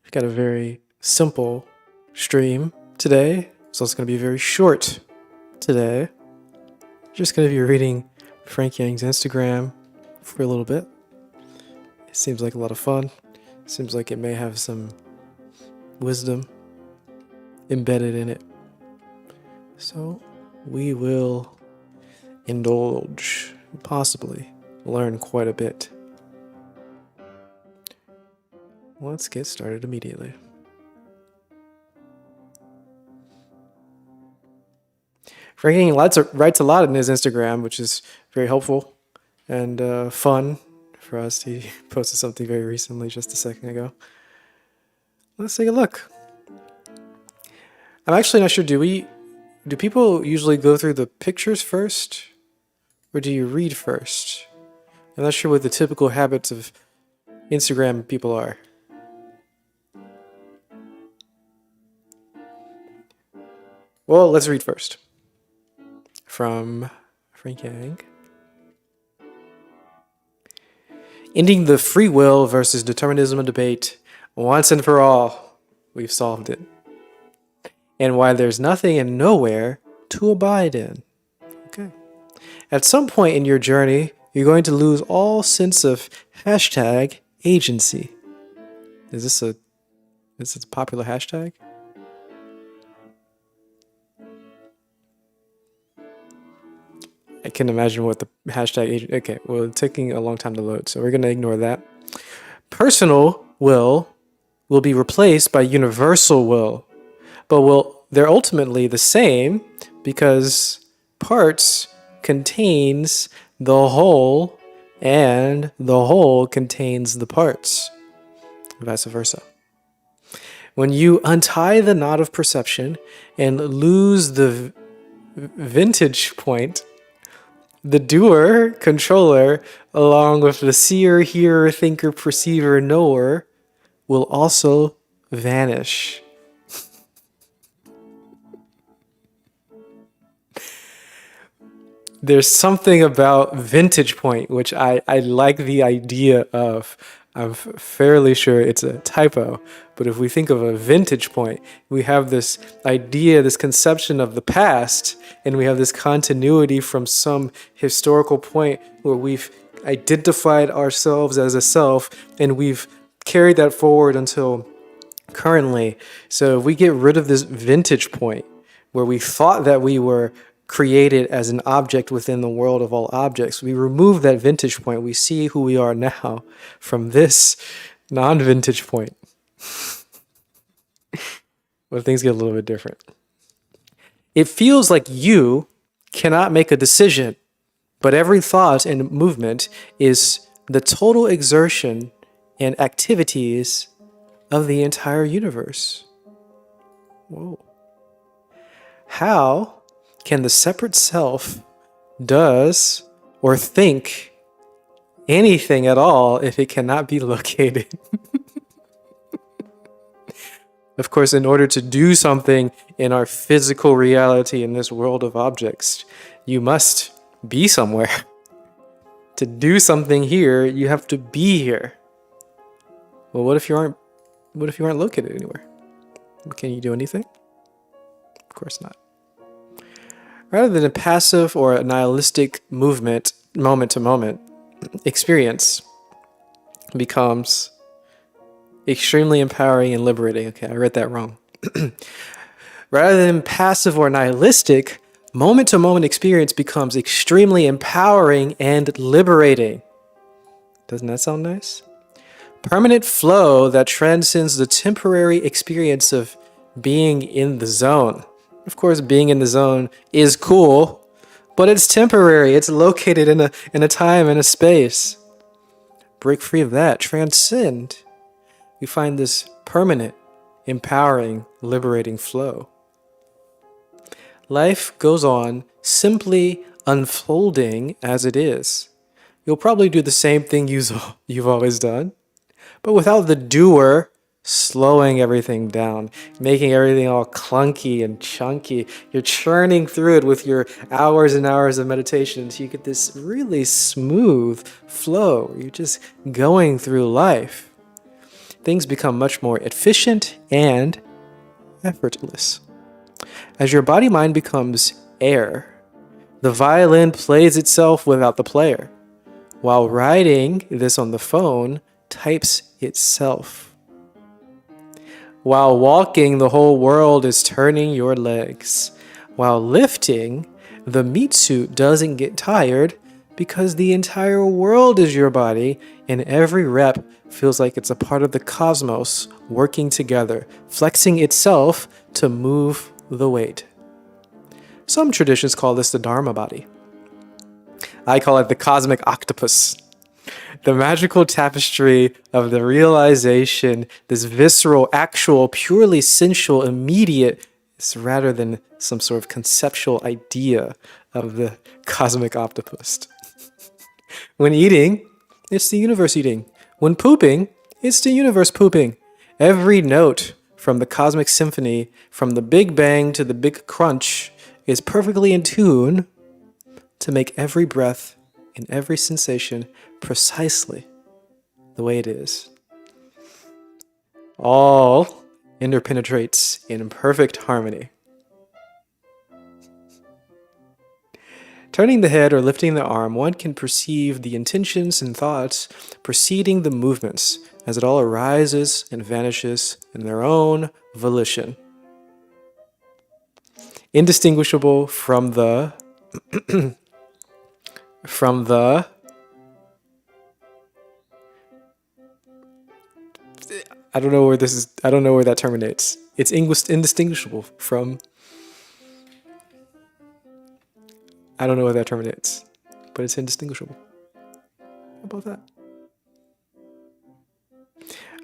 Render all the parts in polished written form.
We've got a very simple stream today, so it's going to be very short today. Just going to be reading Frank Yang's Instagram for a little bit. It seems like a lot of fun. Seems like it may have some wisdom embedded in it. So we will indulge, possibly learn quite a bit. Let's get started immediately. Frank Yang writes a lot in his Instagram, which is very helpful and fun for us. He posted something very recently, just a second ago. Let's take a look. I'm actually not sure, do people usually go through the pictures first? Or do you read first? I'm not sure what the typical habits of Instagram people are. Well, let's read first. From Frank Yang. Ending the free will versus determinism debate once and for all. We've solved it. And why there's nothing and nowhere to abide in. Okay. At some point in your journey, you're going to lose all sense of #agency. Is this a popular hashtag? I can imagine what the hashtag. Okay, well, it's taking a long time to load, so we're going to ignore that. Personal will be replaced by universal will, but they're ultimately the same because parts contains the whole and the whole contains the parts, vice versa. When you untie the knot of perception and lose the vantage point, the doer, controller, along with the seer, hearer, thinker, perceiver, knower, will also vanish. There's something about vantage point, which I like the idea of. I'm fairly sure it's a typo, but if we think of a vantage point, we have this idea, this conception of the past, and we have this continuity from some historical point where we've identified ourselves as a self, and we've carried that forward until currently. So if we get rid of this vantage point, where we thought that we were created as an object within the world of all objects, we remove that vantage point. We see who we are now from this non-vantage point. Well, things get a little bit different. It feels like you cannot make a decision, but every thought and movement is the total exertion and activities of the entire universe. Whoa. How can the separate self does or think anything at all if it cannot be located? Of course, in order to do something in our physical reality in this world of objects, you must be somewhere. To do something here, you have to be here. Well, what if you aren't located anywhere? Can you do anything? Of course not. Rather than a passive or a nihilistic movement, moment to moment, experience becomes extremely empowering and liberating. Okay, I read that wrong. Rather than passive or nihilistic, moment to moment experience becomes extremely empowering and liberating. Doesn't that sound nice? Permanent flow that transcends the temporary experience of being in the zone. Of course, being in the zone is cool, but it's temporary. It's located in a time and a space. Break free of that. Transcend. You find this permanent, empowering, liberating flow. Life goes on simply unfolding as it is. You'll probably do the same thing you've always done, but without the doer slowing everything down, making everything all clunky and chunky. You're churning through it with your hours and hours of meditation, so you get this really smooth flow. You're just going through life. things become much more efficient and effortless. As your body-mind becomes air, the violin plays itself without the player, while writing this on the phone types itself. While walking, the whole world is turning your legs. While lifting, the meat suit doesn't get tired because the entire world is your body, and every rep feels like it's a part of the cosmos working together, flexing itself to move the weight. Some traditions call this the Dharma body. I call it the cosmic octopus. The magical tapestry of the realization, this visceral, actual, purely sensual, immediate, rather than some sort of conceptual idea of the cosmic octopus. When eating, it's the universe eating. When pooping, it's the universe pooping. Every note from the cosmic symphony, from the Big Bang to the Big Crunch, is perfectly in tune to make every breath and every sensation precisely the way it is. All interpenetrates in perfect harmony. Turning the head or lifting the arm, one can perceive the intentions and thoughts preceding the movements as it all arises and vanishes in their own volition. Indistinguishable from the I don't know where that terminates. It's indistinguishable from, I don't know where that terminates, but it's indistinguishable. How about that?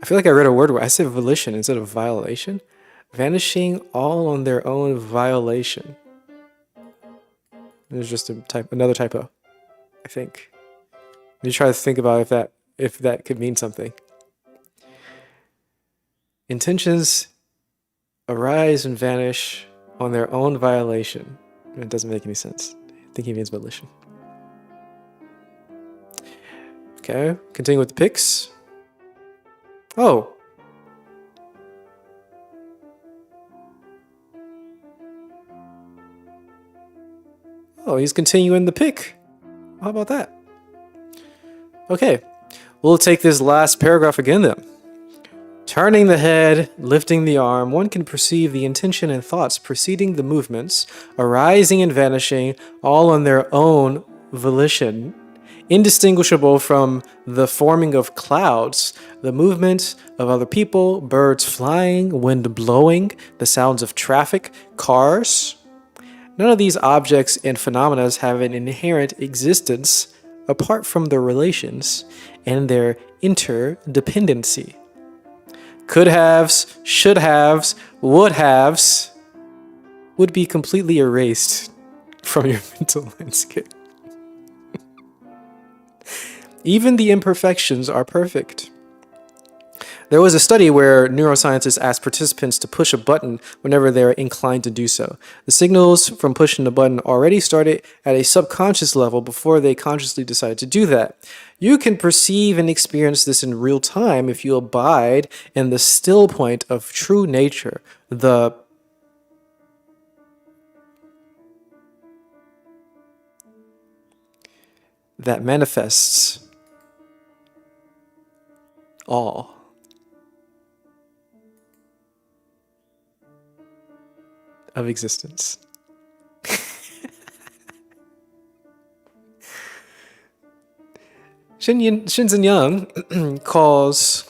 I feel like I read a word where I said volition instead of violation. Vanishing all on their own violation. There's just another typo, I think. Let me try to think about if that could mean something. Intentions arise and vanish on their own violation. It doesn't make any sense. I think he means volition. Okay, continue with the picks. Oh. Oh, he's continuing the pick. How about that? Okay, we'll take this last paragraph again then. Turning the head, lifting the arm, one can perceive the intention and thoughts preceding the movements, arising and vanishing, all on their own volition, indistinguishable from the forming of clouds, the movement of other people, birds flying, wind blowing, the sounds of traffic, cars. None of these objects and phenomena have an inherent existence apart from their relations and their interdependency. Could-haves, should-haves, would-haves would be completely erased from your mental landscape. Even the imperfections are perfect. There was a study where neuroscientists asked participants to push a button whenever they're inclined to do so. The signals from pushing the button already started at a subconscious level before they consciously decided to do that. You can perceive and experience this in real time if you abide in the still point of true nature, that manifests all. Of existence. Shinzen Young calls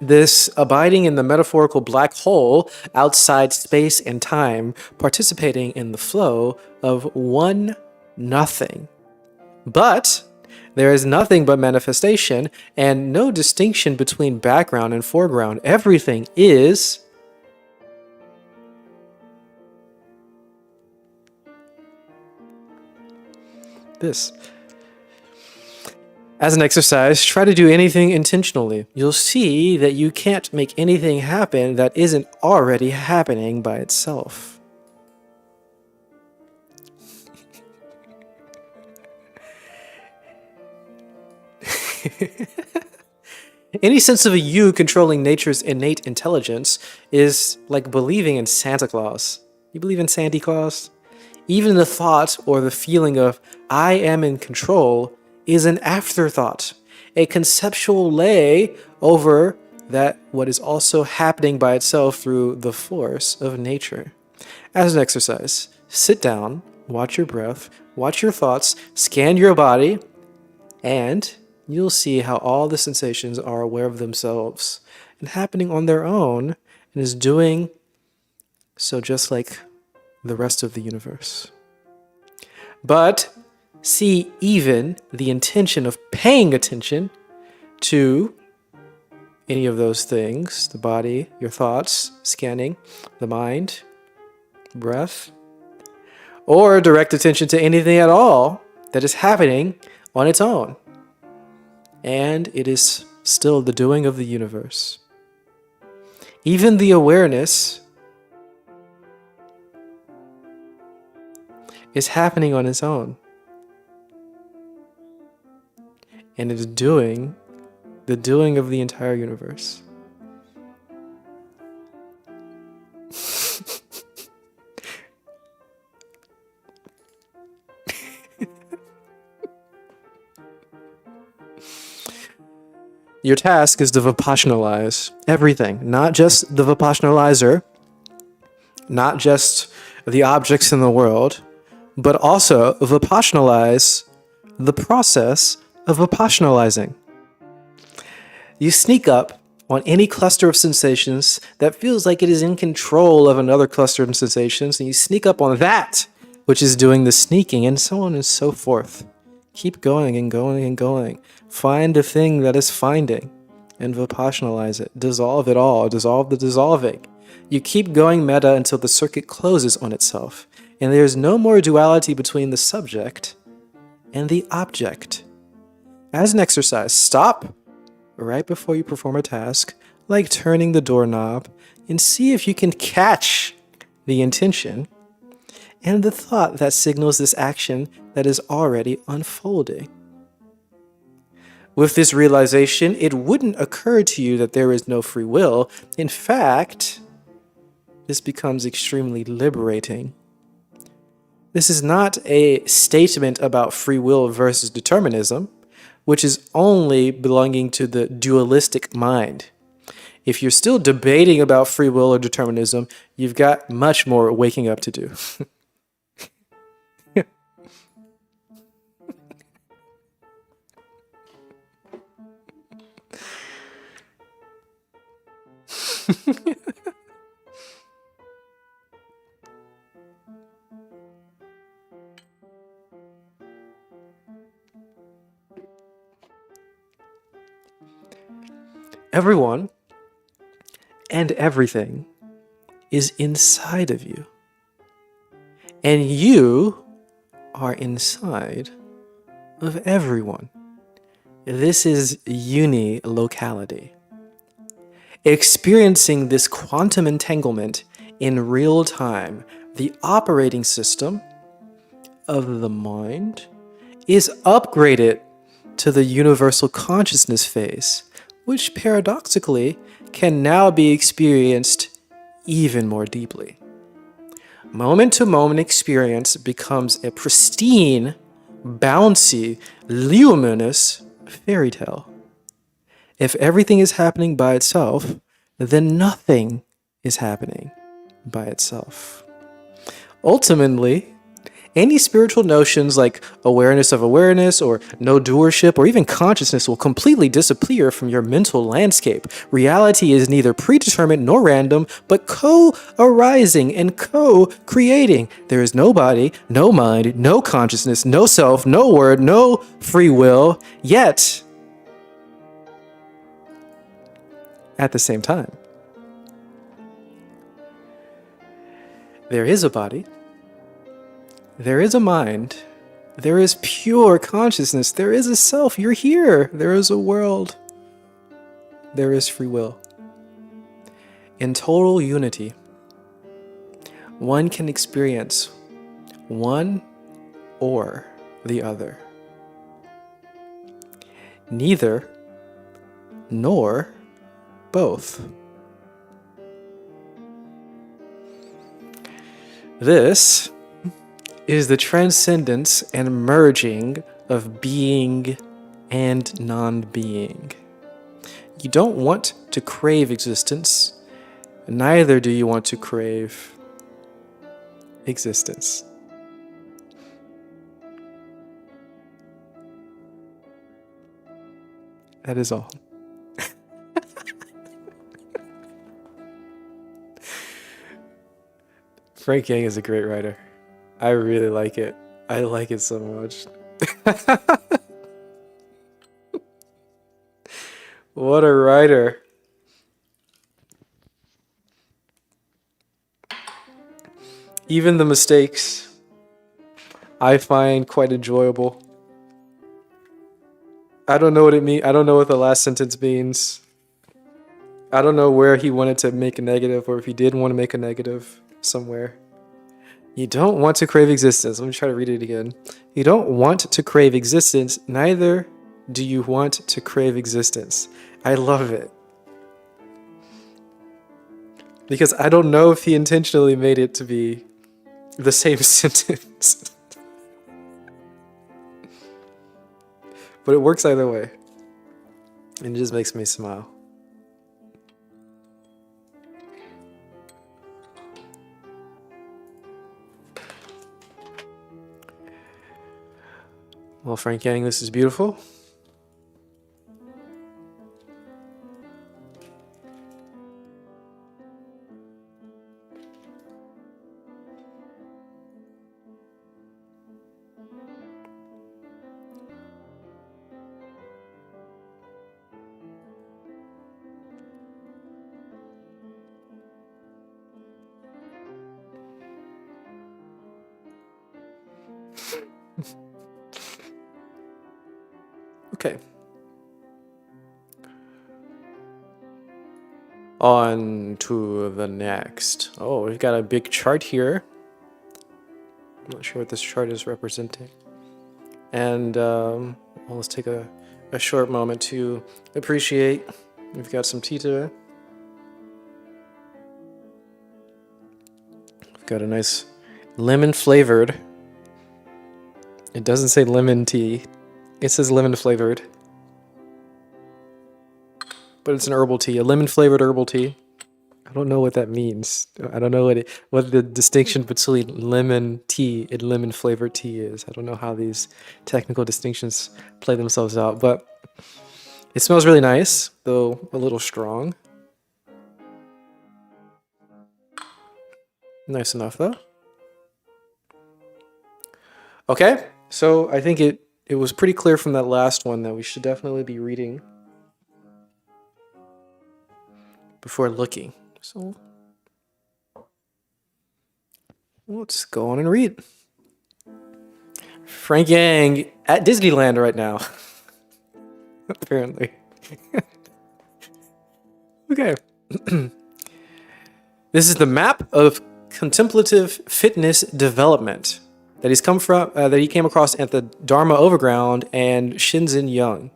this abiding in the metaphorical black hole outside space and time, participating in the flow of one nothing. But there is nothing but manifestation and no distinction between background and foreground. Everything is this. As an exercise, try to do anything intentionally. You'll see that you can't make anything happen that isn't already happening by itself. Any sense of a you controlling nature's innate intelligence is like believing in Santa Claus. You believe in Santa Claus? Even the thought or the feeling of I am in control is an afterthought, a conceptual lay over that what is also happening by itself through the force of nature. As an exercise, sit down, watch your breath, watch your thoughts, scan your body, and you'll see how all the sensations are aware of themselves and happening on their own and is doing so just like the rest of the universe. But see even the intention of paying attention to any of those things, the body, your thoughts, scanning, the mind, breath, or direct attention to anything at all that is happening on its own. And it is still the doing of the universe. Even the awareness is happening on its own. And it is doing the doing of the entire universe. Your task is to Vipassanalize everything, not just the Vipassanalizer, not just the objects in the world, but also Vipassanalize the process of Vipassanalizing. You sneak up on any cluster of sensations that feels like it is in control of another cluster of sensations, and you sneak up on that which is doing the sneaking, and so on and so forth. Keep going and going and going. Find a thing that is finding and Vipassanalize it. Dissolve it all. Dissolve the dissolving. You keep going meta until the circuit closes on itself, and there is no more duality between the subject and the object. As an exercise, stop right before you perform a task, like turning the doorknob, and see if you can catch the intention and the thought that signals this action that is already unfolding. With this realization, it wouldn't occur to you that there is no free will. In fact, this becomes extremely liberating. This is not a statement about free will versus determinism, which is only belonging to the dualistic mind. If you're still debating about free will or determinism, you've got much more waking up to do. Everyone and everything is inside of you. And you are inside of everyone. This is unilocality. Experiencing this quantum entanglement in real time, the operating system of the mind is upgraded to the universal consciousness phase, which paradoxically can now be experienced even more deeply. Moment-to-moment experience becomes a pristine, bouncy, luminous fairy tale. If everything is happening by itself, then nothing is happening by itself. Ultimately, any spiritual notions like awareness of awareness or no doership or even consciousness will completely disappear from your mental landscape. Reality is neither predetermined nor random, but co-arising and co-creating. There is no body, no mind, no consciousness, no self, no word, no free will, yet at the same time, there is a body, there is a mind, there is pure consciousness, there is a self, you're here, there is a world, there is free will. In total unity, one can experience one or the other. Neither nor both. This is the transcendence and merging of being and non-being. You don't want to crave existence, neither do you want to crave existence. That is all. Frank Yang is a great writer. I really like it. I like it so much. What a writer. Even the mistakes I find quite enjoyable. I don't know what it means. I don't know what the last sentence means. I don't know where he wanted to make a negative, or if he did want to make a negative somewhere. You don't want to crave existence. Let me try to read it again. You don't want to crave existence, neither do you want to crave existence. I love it. Because I don't know if he intentionally made it to be the same sentence. But it works either way. And it just makes me smile. Well, Frank Yang, this is beautiful. Okay. On to the next. Oh, we've got a big chart here. I'm not sure what this chart is representing. And well, let's take a short moment to appreciate. We've got some tea today. We've got a nice lemon flavored. It doesn't say lemon tea. It says lemon flavored. But it's an herbal tea, a lemon flavored herbal tea. I don't know what that means. I don't know what the distinction between lemon tea and lemon flavored tea is. I don't know how these technical distinctions play themselves out, but it smells really nice, though a little strong. Nice enough, though. Okay, so I think it was pretty clear from that last one that we should definitely be reading before looking. So let's go on and read. Frank Yang at Disneyland right now. Apparently. Okay. This is the map of contemplative fitness development that he came across at the Dharma Overground and Shinzen Young.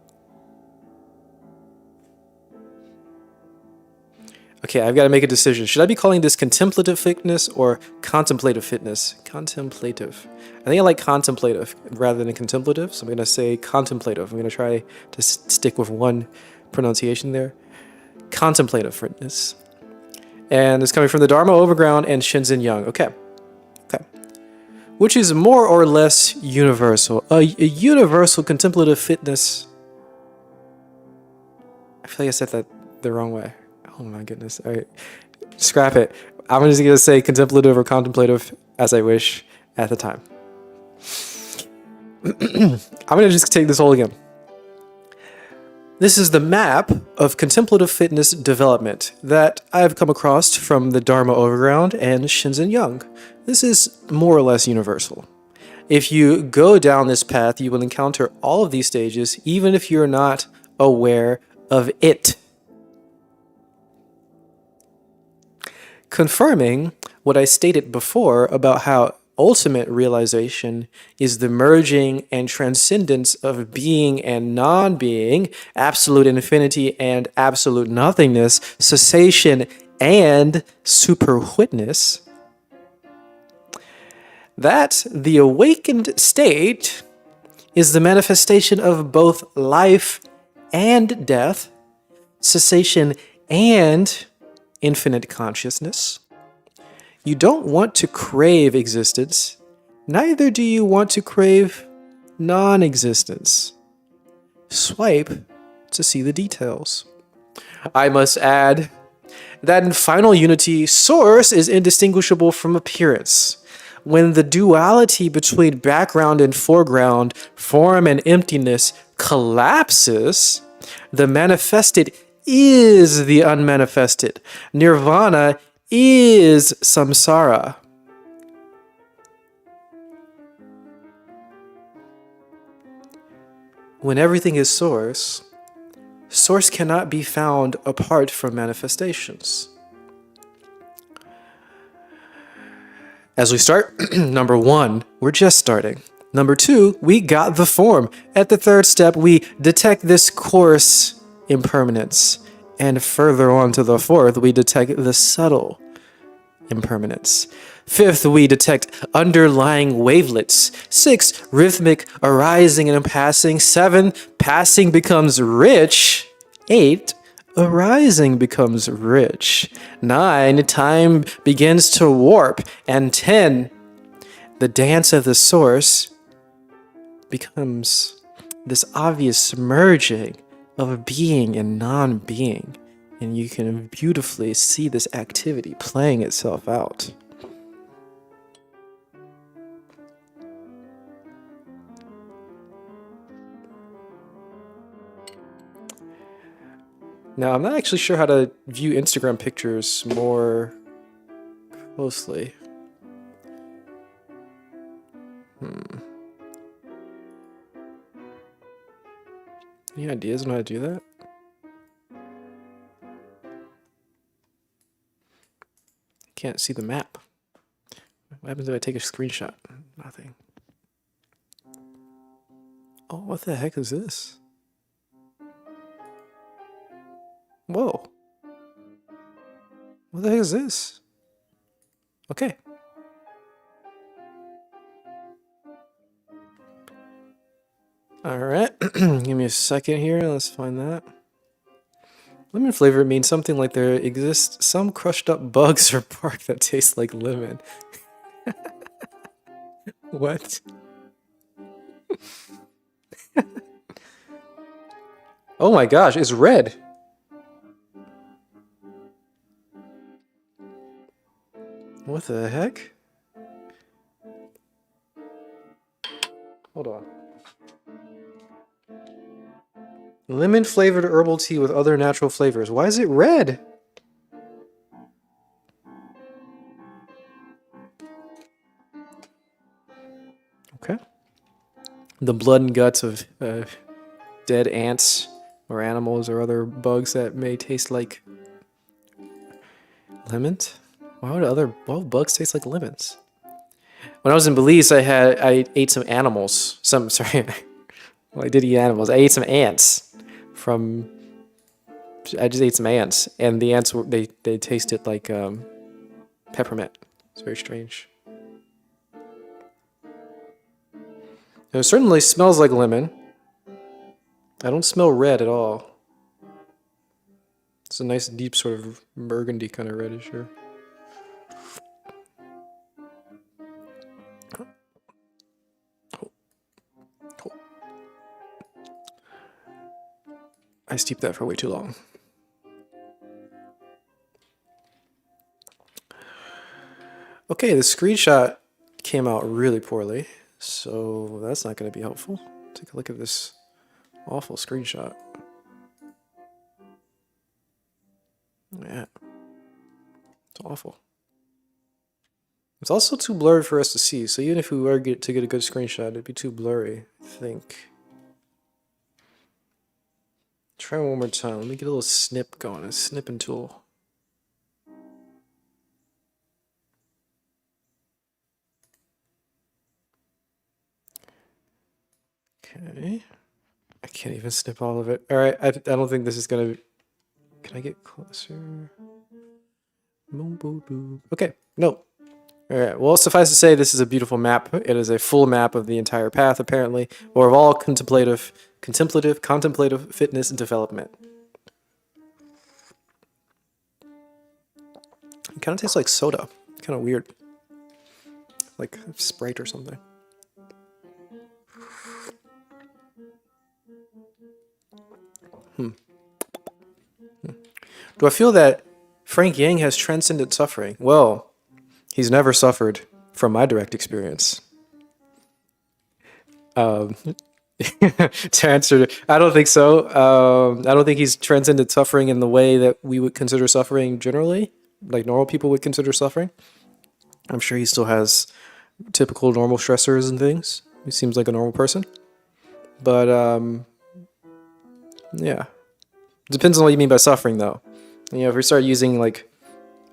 Okay, I've got to make a decision. Should I be calling this contemplative fitness or contemplative fitness? Contemplative. I think I like contemplative rather than contemplative, so I'm going to say contemplative. I'm going to try to stick with one pronunciation there. Contemplative fitness. And it's coming from the Dharma Overground and Shinzen Young. Okay. Which is more or less universal. A universal contemplative fitness. I feel like I said that the wrong way. Oh my goodness. All right. Scrap it. I'm just going to say contemplative or contemplative as I wish at the time. I'm going to just take this whole again. This is the map of contemplative fitness development that I've come across from the Dharma Overground and Shinzen Young. This is more or less universal. If you go down this path, you will encounter all of these stages, even if you're not aware of it. Confirming what I stated before about how ultimate realization is the merging and transcendence of being and non-being, absolute infinity and absolute nothingness, cessation and super-witness, that the awakened state is the manifestation of both life and death, cessation and infinite consciousness. You don't want to crave existence, neither do you want to crave non-existence. Swipe to see the details. I must add that in final unity, source is indistinguishable from appearance. When the duality between background and foreground, form and emptiness collapses, the manifested is the unmanifested. Nirvana is samsara. When everything is source, source cannot be found apart from manifestations. As we start, number one, we're just starting. Number two, we got the form. At the third step, we detect this coarse impermanence. And further on to the fourth, we detect the subtle impermanence. Fifth, we detect underlying wavelets. Six, rhythmic arising and passing. Seven, passing becomes rich. Eight, arising becomes rich. 9, time begins to warp. And 10, the dance of the source becomes this obvious merging of being and non-being. And you can beautifully see this activity playing itself out. Now, I'm not actually sure how to view Instagram pictures more closely. Any ideas on how to do that? Can't see the map. What happens if I take a screenshot? Nothing. Oh, what the heck is this? Whoa. What the heck is this? Okay. Alright. Give me a second here. Let's find that. Lemon flavor means something like there exists some crushed up bugs or bark that taste like lemon. What? Oh my gosh, it's red. What the heck? Hold on. Lemon flavored herbal tea with other natural flavors. Why is it red? Okay. The blood and guts of dead ants or animals or other bugs that may taste like lemons. Why would bugs taste like lemons? When I was in Belize, I ate some animals. Sorry. Well, I did eat animals. I ate some ants I just ate some ants, and the ants they tasted like peppermint. It's very strange. It certainly smells like lemon. I don't smell red at all. It's a nice deep sort of burgundy kind of reddish here. I steeped that for way too long. Okay, the screenshot came out really poorly, so that's not going to be helpful. Take a look at this awful screenshot. Yeah, it's awful. It's also too blurry for us to see, so even if we were to get a good screenshot, it'd be too blurry, I think. Try one more time. Let me get a little snip going, a snipping tool. Okay. I can't even snip all of it. All right, I don't think this is gonna. Can I get closer? Okay, no. All right. Well, suffice to say, this is a beautiful map. It is a full map of the entire path, apparently, or of all contemplative fitness and development. It kind of tastes like soda. Kind of weird, like Sprite or something. Do I feel that Frank Yang has transcended suffering? Well, he's never suffered from my direct experience. To answer, I don't think so. I don't think he's transcended suffering in the way that we would consider suffering generally, like normal people would consider suffering. I'm sure he still has typical normal stressors and things. He seems like a normal person. But, yeah. Depends on what you mean by suffering, though. You know, if we start using, like,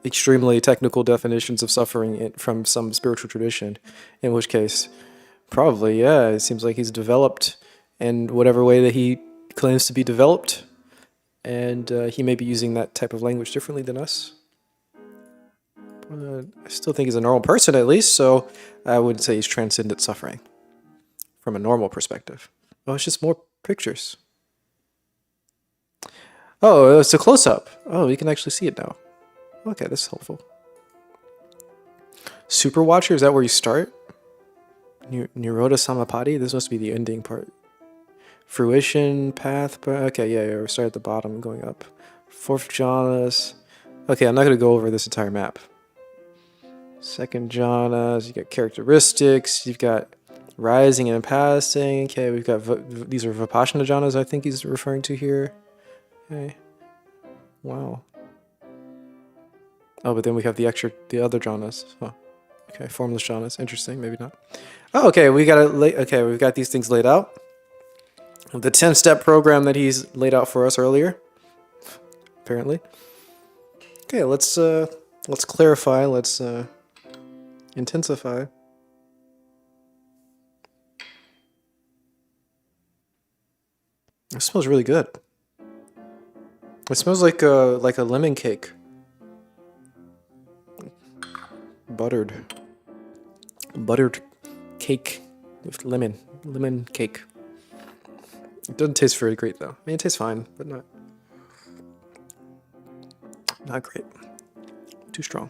extremely technical definitions of suffering from some spiritual tradition, in which case, probably, yeah, it seems like he's developed in whatever way that he claims to be developed, and he may be using that type of language differently than us. But I still think he's a normal person, at least, so I would say he's transcended suffering from a normal perspective. Oh, it's just more pictures. Oh, it's a close-up. Oh, you can actually see it now. Okay, this is helpful. Super Watcher, is that where you start? Nirodha Samapati? This must be the ending part. Fruition, path, okay, yeah, we start at the bottom going up. Fourth jhanas. Okay, I'm not going to go over this entire map. Second jhanas, you got characteristics, you've got rising and passing. Okay, we've got, these are Vipassana jhanas I think he's referring to here. Okay. Wow. Oh, but then we have the other jhanas. Oh, okay, formless jhanas. Interesting. Maybe not. Oh, okay. We've got these things laid out. The 10-step program that he's laid out for us earlier. Apparently. Okay, let's clarify. Let's intensify. It smells really good. It smells like a lemon cake. Buttered cake with lemon cake. It doesn't taste very great though. I mean, it tastes fine, but not great. Too strong.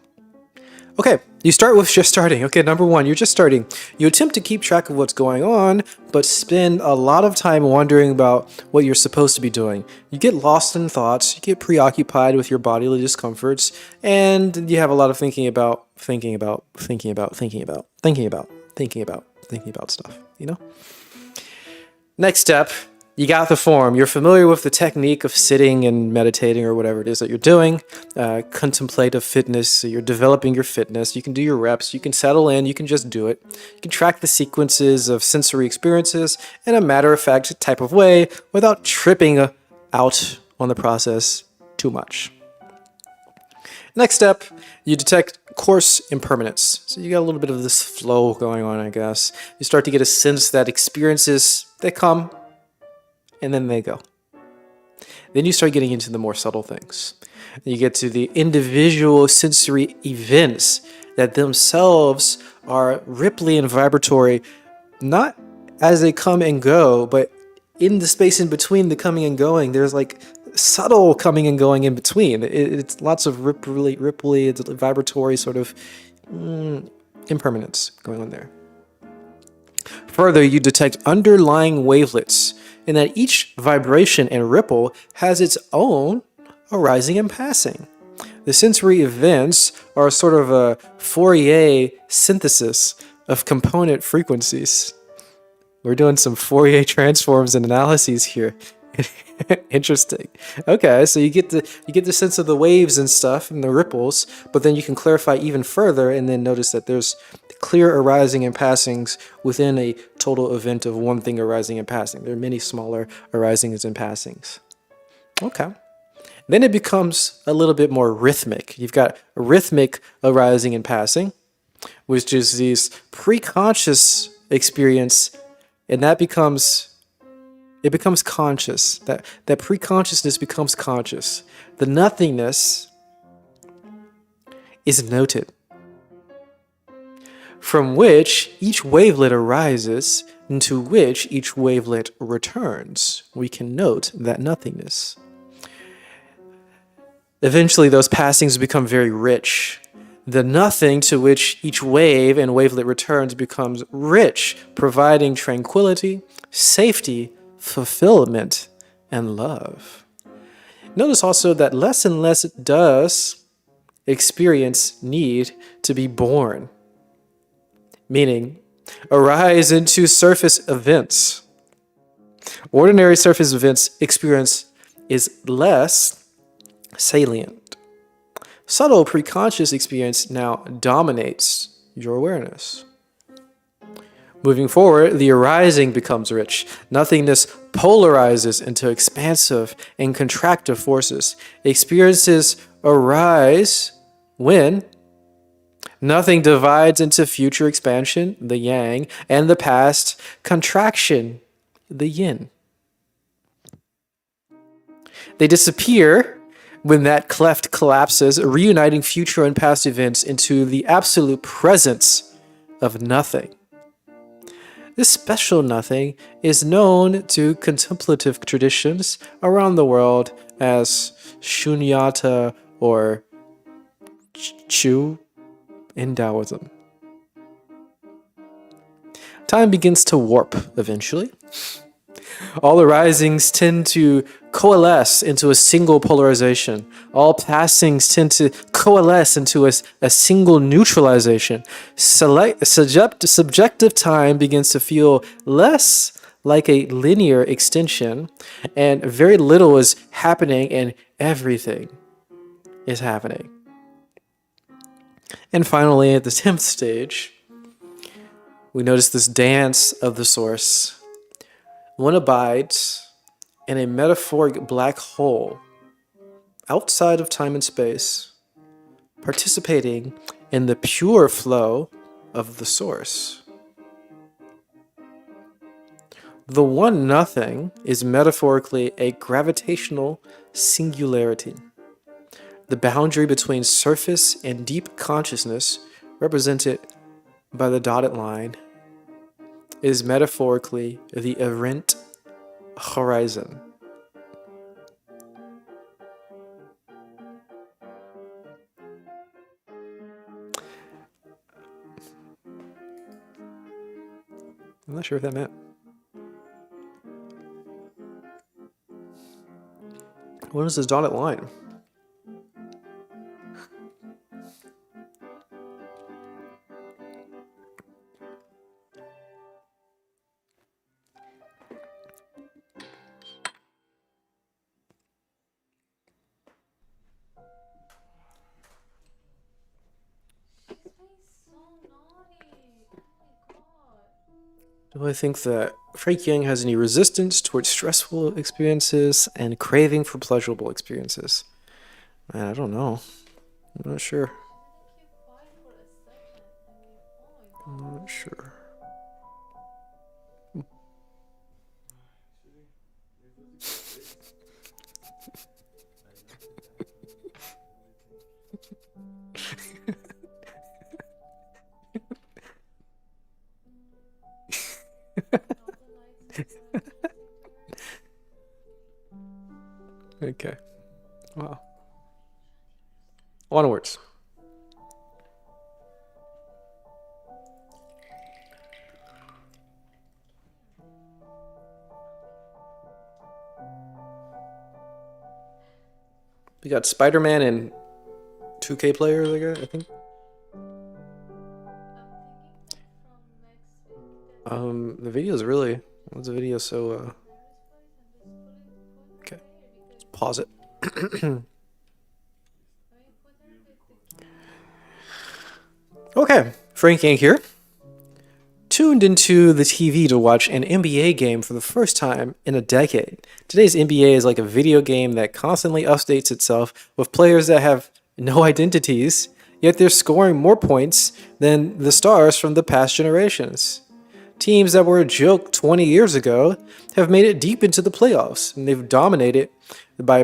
Okay, you start with just starting. Okay, number one, you're just starting. You attempt to keep track of what's going on, but spend a lot of time wondering about what you're supposed to be doing. You get lost in thoughts, you get preoccupied with your bodily discomforts, and you have a lot of thinking about stuff, you know? Next step, you got the form. You're familiar with the technique of sitting and meditating or whatever it is that you're doing. Contemplative fitness, so you're developing your fitness. You can do your reps. You can settle in. You can just do it. You can track the sequences of sensory experiences in a matter-of-fact type of way without tripping out on the process too much. Next step, you detect course impermanence. So you got a little bit of this flow going on, I guess. You start to get a sense that experiences, they come and then they go. Then you start getting into the more subtle things. You get to the individual sensory events that themselves are ripply and vibratory, not as they come and go, but in the space in between the coming and going, there's like subtle coming and going in between. It's lots of ripply, it's vibratory sort of impermanence going on there. Further, you detect underlying wavelets, in that each vibration and ripple has its own arising and passing. The sensory events are sort of a Fourier synthesis of component frequencies. We're doing some Fourier transforms and analyses here. Interesting. Okay, so you get the sense of the waves and stuff and the ripples, but then you can clarify even further and then notice that there's clear arising and passings within a total event of one thing arising and passing. There are many smaller arisings and passings. Okay. Then it becomes a little bit more rhythmic. You've got rhythmic arising and passing, which is this pre-conscious experience, and that becomes It becomes conscious. That pre-consciousness becomes conscious. The nothingness is noted, from which each wavelet arises, into which each wavelet returns. We can note that nothingness. Eventually, those passings become very rich. The nothing to which each wave and wavelet returns becomes rich, providing tranquility, safety, fulfillment, and love. Notice also that less and less does experience need to be born, meaning arise into surface events. Ordinary surface events experience is less salient. Subtle preconscious experience now dominates your awareness. Moving forward, the arising becomes rich. Nothingness polarizes into expansive and contractive forces. Experiences arise when nothing divides into future expansion, the yang, and the past contraction, the yin. They disappear when that cleft collapses, reuniting future and past events into the absolute presence of nothing. This special nothing is known to contemplative traditions around the world as shunyata or chu in Taoism. Time begins to warp eventually. All arisings tend to coalesce into a single polarization. All passings tend to coalesce into a single neutralization. Subjective time begins to feel less like a linear extension, and very little is happening and everything is happening. And finally, at the 10th stage, we notice this dance of the source. One abides in a metaphoric black hole outside of time and space, participating in the pure flow of the source. The one nothing is metaphorically a gravitational singularity. The boundary between surface and deep consciousness, represented by the dotted line, is metaphorically the errant horizon. I'm not sure if that meant. What is this dotted line? Do I think that Frank Yang has any resistance towards stressful experiences and craving for pleasurable experiences? Man, I don't know. I'm not sure. I'm not sure. Okay. Wow. Onwards. We got Spider-Man and 2K players, I think. The video is really. What's the video so? Okay, let's pause it. Okay, Frank Yang here. Tuned into the TV to watch an NBA game for the first time in a decade. Today's NBA is like a video game that constantly updates itself with players that have no identities, yet they're scoring more points than the stars from the past generations. Teams that were a joke 20 years ago have made it deep into the playoffs, and they're dominated by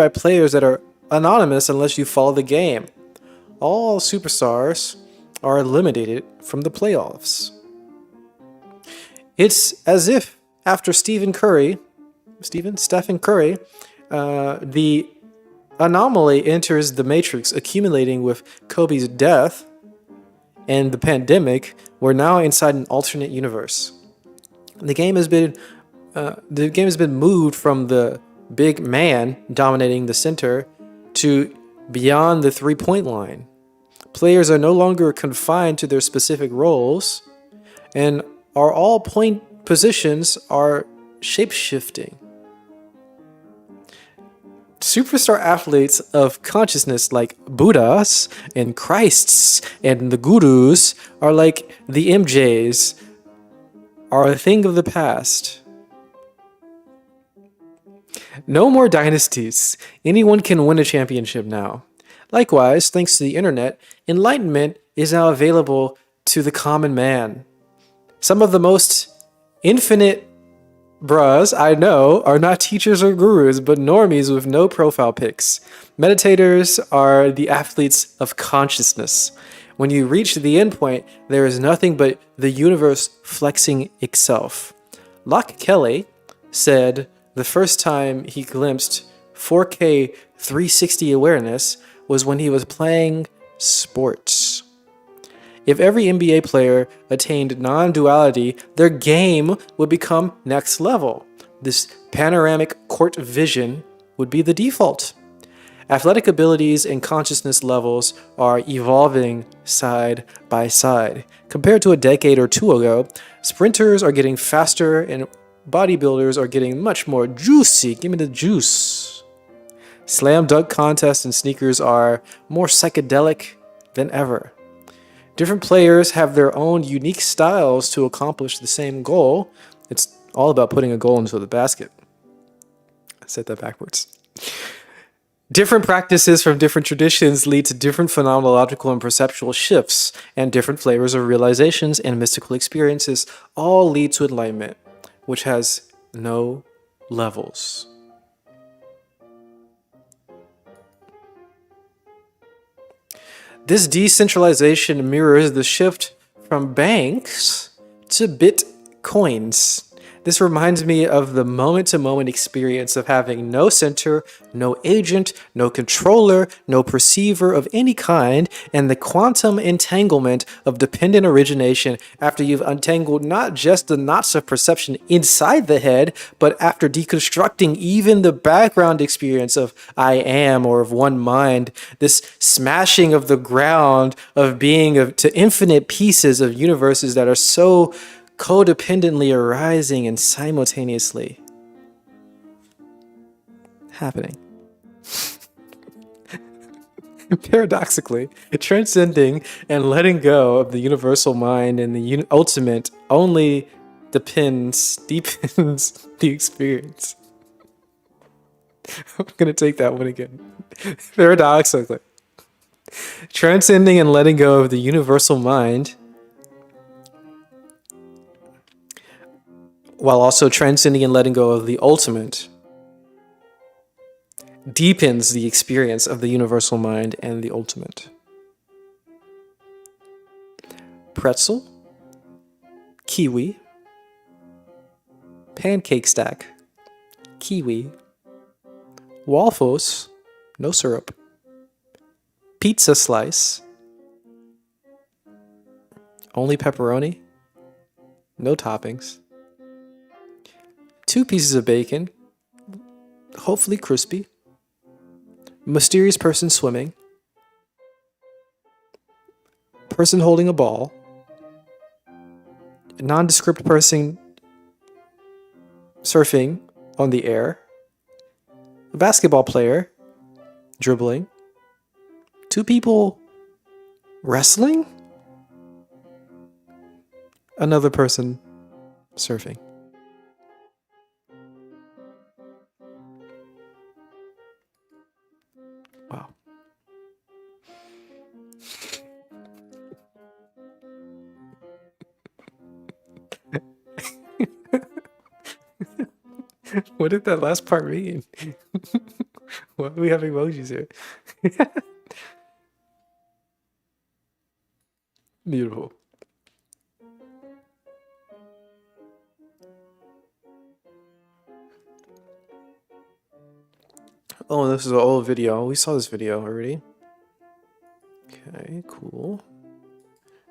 players that are anonymous unless you follow the game. All superstars are eliminated from the playoffs. It's as if after Stephen Curry, the anomaly enters the Matrix, accumulating with Kobe's death and the pandemic. We're now inside an alternate universe. The game has been moved from the big man dominating the center to beyond the three-point line. Players are no longer confined to their specific roles, and all point positions are shape-shifting. Superstar athletes of consciousness like Buddhas and Christs and the Gurus are like the MJs, are a thing of the past. No more dynasties. Anyone can win a championship now. Likewise, thanks to the internet, enlightenment is now available to the common man. Some of the most infinite bras I know are not teachers or gurus, but normies with no profile pics. Meditators are the athletes of consciousness. When you reach the endpoint, there is nothing but the universe flexing itself. Locke Kelly said the first time he glimpsed 4K 360 awareness was when he was playing sports. If every NBA player attained non-duality, their game would become next level. This panoramic court vision would be the default. Athletic abilities and consciousness levels are evolving side by side. Compared to a decade or two ago, sprinters are getting faster and bodybuilders are getting much more juicy. Give me the juice. Slam dunk contests and sneakers are more psychedelic than ever. Different players have their own unique styles to accomplish the same goal. It's all about putting a goal into the basket. I said that backwards. Different practices from different traditions lead to different phenomenological and perceptual shifts, and different flavors of realizations and mystical experiences all lead to enlightenment, which has no levels. This decentralization mirrors the shift from banks to bitcoins. This reminds me of the moment-to-moment experience of having no center, no agent, no controller, no perceiver of any kind, and the quantum entanglement of dependent origination after you've untangled not just the knots of perception inside the head, but after deconstructing even the background experience of I am or of one mind, this smashing of the ground of being to infinite pieces of universes that are so codependently arising and simultaneously happening. Paradoxically, transcending and letting go of the universal mind and the ultimate only deepens the experience. I'm gonna take that one again. Paradoxically, transcending and letting go of the universal mind while also transcending and letting go of the ultimate deepens the experience of the universal mind and the ultimate. Pretzel, kiwi, pancake stack, kiwi, waffles, no syrup, pizza slice, only pepperoni, no toppings, 2 pieces of bacon, hopefully crispy, mysterious person swimming, person holding a ball, a nondescript person surfing on the air, a basketball player dribbling, 2 people wrestling, another person surfing. Wow. What did that last part mean? Why do we have emojis here? Beautiful. Oh, this is an old video. We saw this video already. Okay, cool.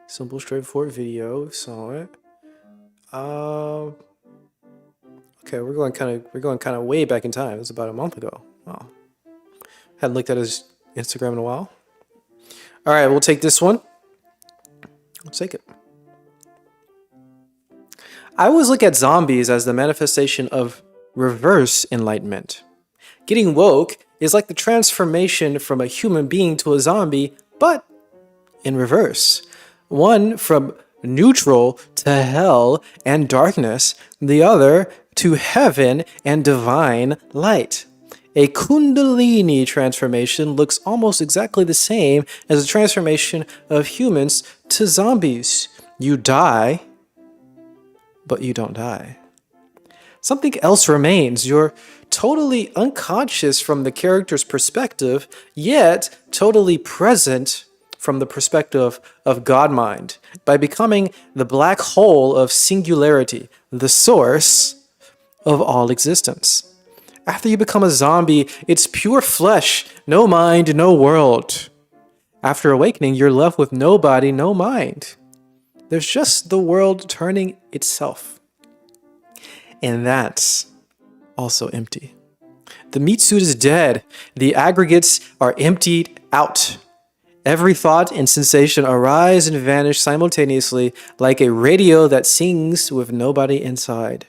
Simple, straightforward video. We saw it. Okay, we're going kind of way back in time. It was about a month ago. Wow. Hadn't looked at his Instagram in a while. All right, we'll take this one. Let's take it. I always look at zombies as the manifestation of reverse enlightenment. Getting woke is like the transformation from a human being to a zombie, but in reverse. One from neutral to hell and darkness, the other to heaven and divine light. A Kundalini transformation looks almost exactly the same as the transformation of humans to zombies. You die, but you don't die. Something else remains. You're totally unconscious from the character's perspective, yet totally present from the perspective of God mind, by becoming the black hole of singularity, the source of all existence. After you become a zombie, it's pure flesh, no mind, no world. After awakening, you're left with no body, no mind. There's just the world turning itself. And that's also empty. The meat suit is dead. The aggregates are emptied out. Every thought and sensation arise and vanish simultaneously like a radio that sings with nobody inside.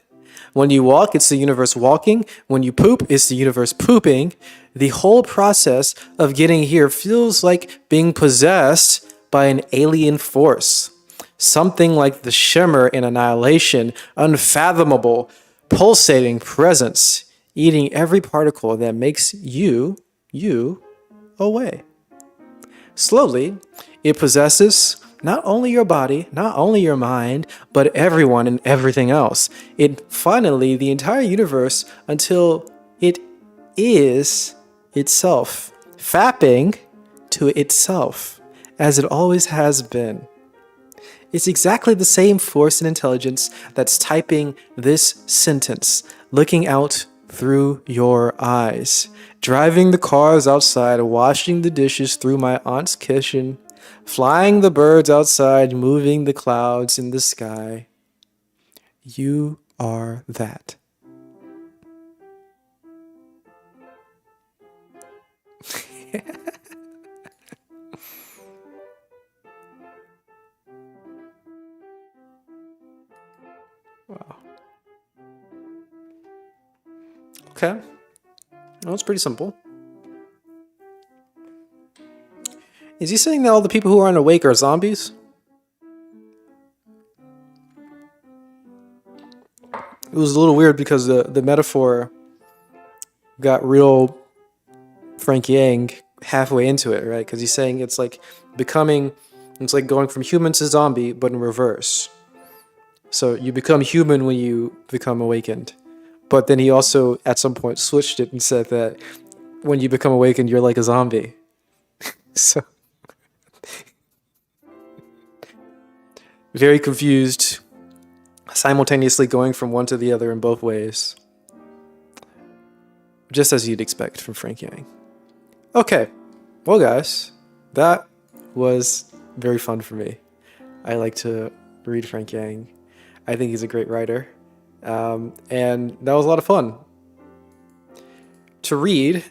When you walk, it's the universe walking. When you poop, it's the universe pooping. The whole process of getting here feels like being possessed by an alien force. Something like the shimmer in Annihilation, unfathomable, pulsating presence, eating every particle that makes you away. Slowly, it possesses not only your body, not only your mind, but everyone and everything else. It finally, the entire universe, until it is itself, fapping to itself, as it always has been. It's exactly the same force and intelligence that's typing this sentence, looking out through your eyes, driving the cars outside, washing the dishes through my aunt's kitchen, flying the birds outside, moving the clouds in the sky. You are that. Wow. Okay. Well, it's pretty simple. Is he saying that all the people who aren't awake are zombies? It was a little weird because the metaphor got real Frank Yang halfway into it, right? Because he's saying it's like going from human to zombie, but in reverse. So you become human when you become awakened. But then he also, at some point, switched it and said that when you become awakened, you're like a zombie. So, very confused, simultaneously going from one to the other in both ways. Just as you'd expect from Frank Yang. Okay, well guys, that was very fun for me. I like to read Frank Yang. I think he's a great writer. And that was a lot of fun to read.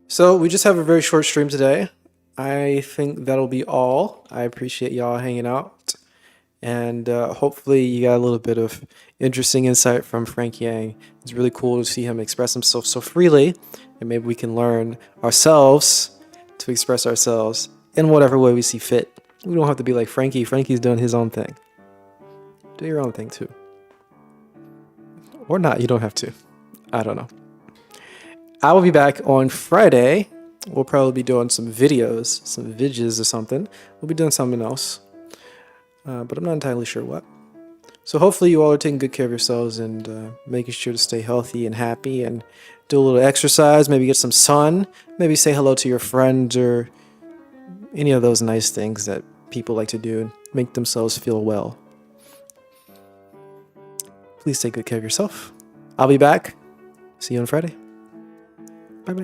So we just have a very short stream today. I think that'll be all. I appreciate y'all hanging out. And hopefully you got a little bit of interesting insight from Frank Yang. It's really cool to see him express himself so freely. And maybe we can learn ourselves to express ourselves in whatever way we see fit. We don't have to be like Frankie. Frankie's doing his own thing. Do your own thing too. Or not, you don't have to. I don't know. I will be back on Friday. We'll probably be doing some videos, some vidges or something. We'll be doing something else. But I'm not entirely sure what. So hopefully you all are taking good care of yourselves and making sure to stay healthy and happy and do a little exercise, maybe get some sun, maybe say hello to your friends or any of those nice things that people like to do and make themselves feel well. Please take good care of yourself. I'll be back. See you on Friday.